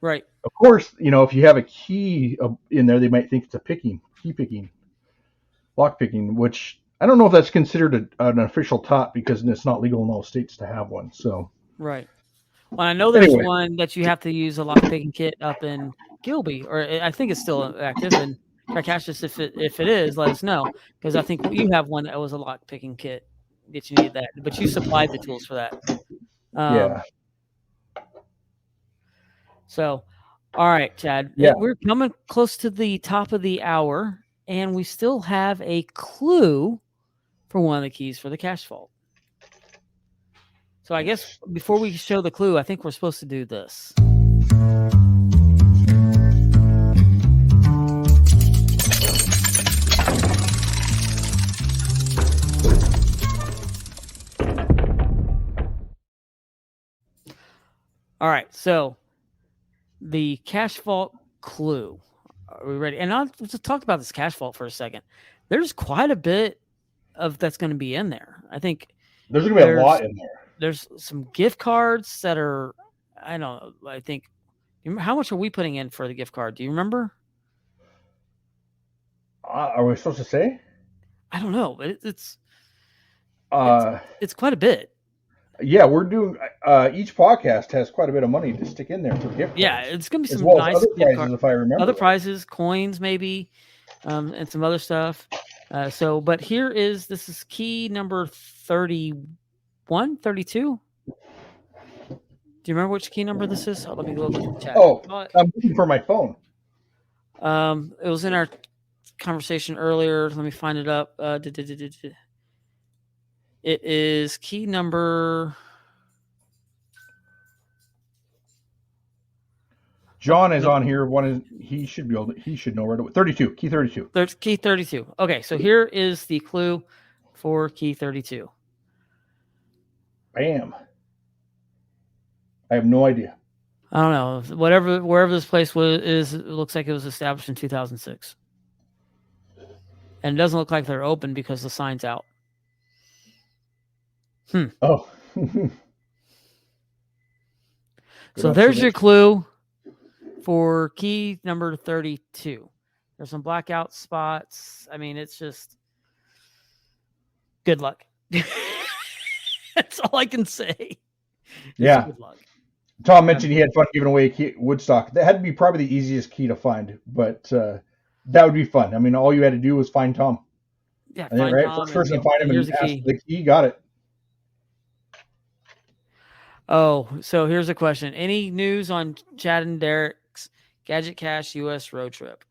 Right. Of course, if you have a key in there, they might think it's a key picking, lock picking, which I don't know if that's considered an official tot, because it's not legal in all states to have one. So. Right. Well, I know there's Anyway. one that you have to use a lock picking kit up in Gilby, or I think it's still active. And try to catch us if it is, let us know, because I think you have one that was a lock picking kit that you need that, but you supplied the tools for that. Yeah. So, all right, Chad. Yeah. We're coming close to the top of the hour, and we still have a clue for one of the keys for the cache vault. So I guess before we show the clue, I think we're supposed to do this. All right, so the cache vault clue. Are we ready? And I'll just talk about this cache vault for a second. There's quite a bit of that's going to be in there. I think there's going to be a lot in there. There's some gift cards that are, I don't know, I think, how much are we putting in for the gift card? Do you remember? Are we supposed to say? I don't know, but it's quite a bit. Yeah, we're doing, each podcast has quite a bit of money to stick in there for gift cards. Yeah, it's going to be some well nice other prizes, if I remember. Other prizes, coins maybe, and some other stuff. But this is key number 31, 32. Do you remember which key number this is? Let me look at the chat. Oh, I'm looking for my phone. It was in our conversation earlier. Let me find it up. It is key number. John is on here. He should know right away. 32. Key 32. Key 32. Okay, so here is the clue for key 32. Bam. I have no idea. I don't know. Wherever this place is, it looks like it was established in 2006. And it doesn't look like they're open because the sign's out. Oh. So there's your clue for key number 32. There's some blackout spots. I mean, it's just good luck. That's all I can say. Yeah. Good luck. Tom mentioned he had fun giving away Woodstock. That had to be probably the easiest key to find, but that would be fun. I mean, all you had to do was find Tom. Yeah, find right? Tom. First person to find him and ask the key. Got it. Oh, so here's a question. Any news on Chad and Derek's Gadget Cache US road trip?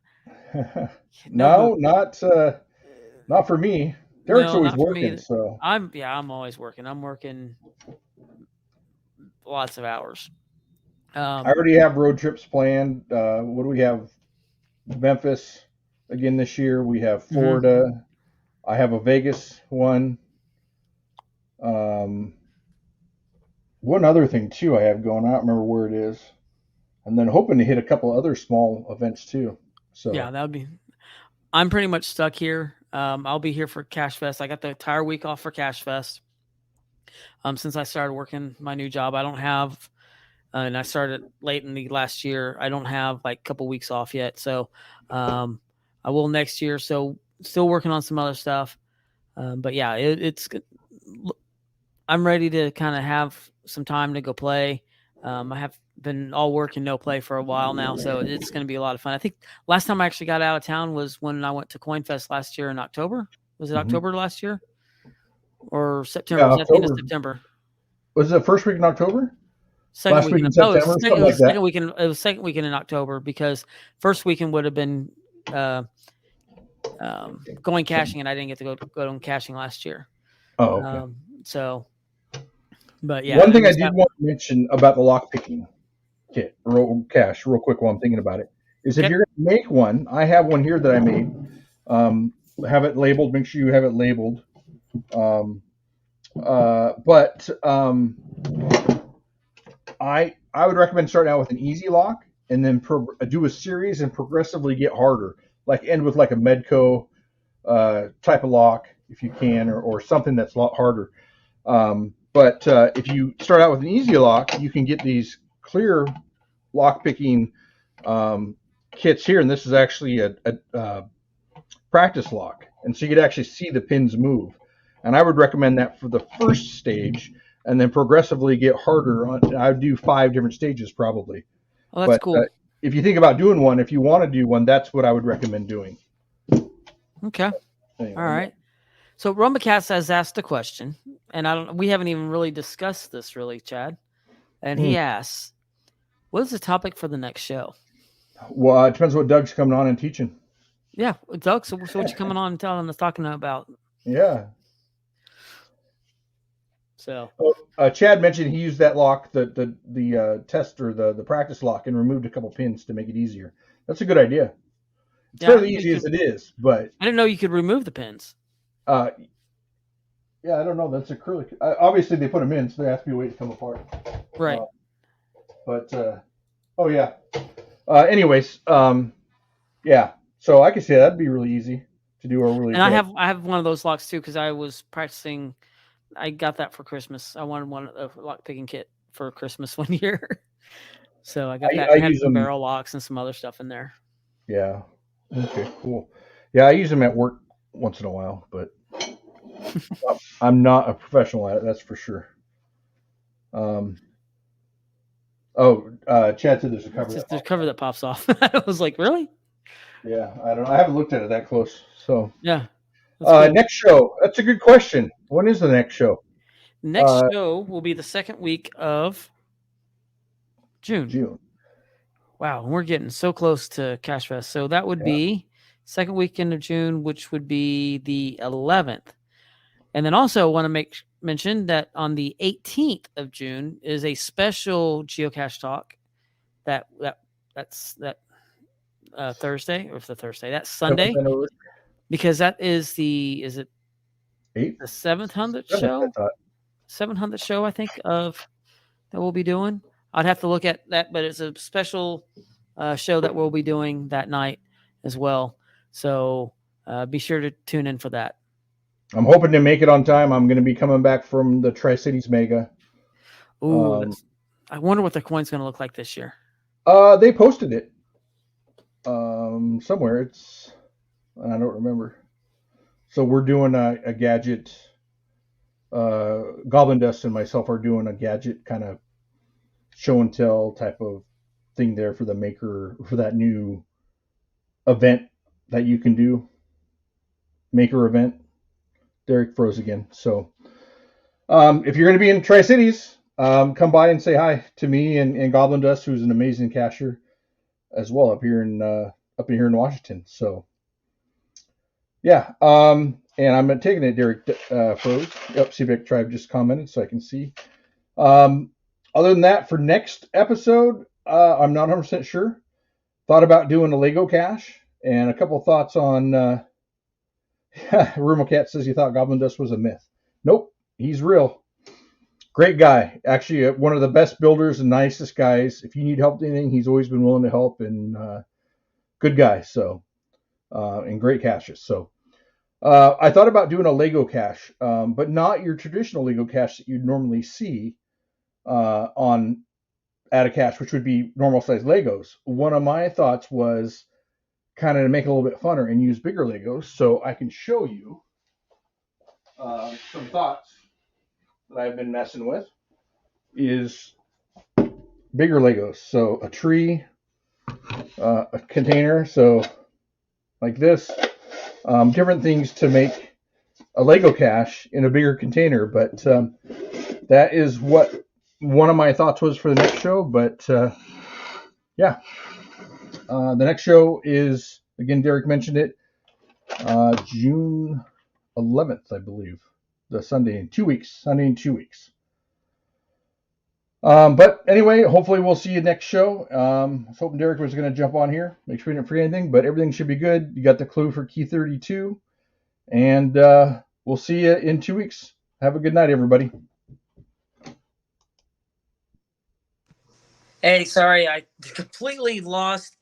No, not for me. Derek's always working. So I'm always working. I'm working lots of hours. I already have road trips planned. What do we have? Memphis again this year. We have Florida. Mm-hmm. I have a Vegas one. One other thing too I have going. I don't remember where it is, and then hoping to hit a couple other small events too. So yeah, that would be. I'm pretty much stuck here. I'll be here for Cache Fest. I got the entire week off for Cache Fest. Since I started working my new job, I don't have, and I started late in the last year. I don't have like a couple weeks off yet, so I will next year. So still working on some other stuff, but yeah, it's good. I'm ready to kind of have some time to go play. I have been all work and no play for a while now, so it's going to be a lot of fun. I think last time I actually got out of town was when I went to CoinFest last year in October. Was it October last year or September? Yeah, was that the end of September? Was it the first week in October? Second week in September. It was second weekend in October because first weekend would have been going caching, and I didn't get to go on caching last year. Oh, okay. So, but yeah. One thing I did want to mention about the lock picking kit, real quick while I'm thinking about it, is if you're going to make one, I have one here that I made. Have it labeled. Make sure you have it labeled. I would recommend starting out with an easy lock and then do a series and progressively get harder. Like end with like a Medco type of lock if you can, or something that's a lot harder. But if you start out with an easy lock, you can get these clear lock picking kits here, and this is actually a practice lock, and so you could actually see the pins move. And I would recommend that for the first stage, and then progressively get harder. I would do 5 different stages probably. Oh, that's cool. If you think about doing one, if you want to do one, that's what I would recommend doing. Okay. Anyway, all right. So Roma Cats has asked a question, and we haven't even really discussed this really, Chad. And he asks, what is the topic for the next show? Well, it depends what Doug's coming on and teaching. Yeah, Doug, so what you coming on and telling us, talking about? Yeah. So Chad mentioned he used that lock, the test or the practice lock, and removed a couple pins to make it easier. That's a good idea. It's fairly easy as it is, but I didn't know you could remove the pins. Yeah, I don't know. That's acrylic. Obviously, they put them in, so there has to be a way to come apart. Right. Oh yeah. Anyways, yeah. So I could say that'd be really easy to do. And I have one of those locks too because I was practicing. I got that for Christmas. I wanted one of lock picking kit for Christmas one year, so I got that. I had some barrel locks and some other stuff in there. Yeah. Okay. Cool. Yeah, I use them at work once in a while, but I'm not a professional at it. That's for sure. Chad said there's a cover. There's a cover that pops off. I was like, really? Yeah, I don't know. I haven't looked at it that close. So yeah. Next show. That's a good question. When is the next show? Next show will be the second week of June. Wow, we're getting so close to Cache Fest. So that would be second weekend of June, which would be the 11th. And then also want to mention that on the 18th of June is a special geocache talk. That's Thursday, or the Thursday. That's Sunday. Because that is the 700th show? 700th show, I think, that we'll be doing. I'd have to look at that, but it's a special show that we'll be doing that night as well. So be sure to tune in for that. I'm hoping to make it on time. I'm going to be coming back from the Tri-Cities Mega. Ooh, I wonder what the coin's going to look like this year. They posted it somewhere. I don't remember. So we're doing a gadget. Goblin Dust and myself are doing a gadget kind of show and tell type of thing there for the maker, for that new event that you can do. Maker event. Derek froze again. So if you're going to be in Tri-Cities, come by and say hi to me and Goblin Dust, who's an amazing cacher as well up here in Washington. So yeah, and I'm taking it. Derek froze. Yep, CBEC Tribe just commented, so I can see. Other than that, for next episode, I'm not 100% sure. Thought about doing a Lego cache, and a couple thoughts on. Rumo Cat says he thought Goblin Dust was a myth. Nope, he's real. Great guy. Actually, one of the best builders and nicest guys. If you need help with anything, he's always been willing to help, and good guy. So, and great caches. So, I thought about doing a Lego cache, but not your traditional Lego cache that you'd normally see at a cache, which would be normal size Legos. One of my thoughts was kind of to make it a little bit funner and use bigger Legos. So I can show you some thoughts that I've been messing with is bigger Legos. So a tree, a container, so like this, different things to make a Lego cache in a bigger container. But that is what one of my thoughts was for the next show. But yeah. The next show is, again, Derek mentioned it, June 11th, I believe. The Sunday in 2 weeks. Sunday in 2 weeks. But anyway, hopefully we'll see you next show. I was hoping Derek was going to jump on here. Make sure we didn't forget anything, but everything should be good. You got the clue for key 32. And we'll see you in 2 weeks. Have a good night, everybody. Hey, sorry, I completely lost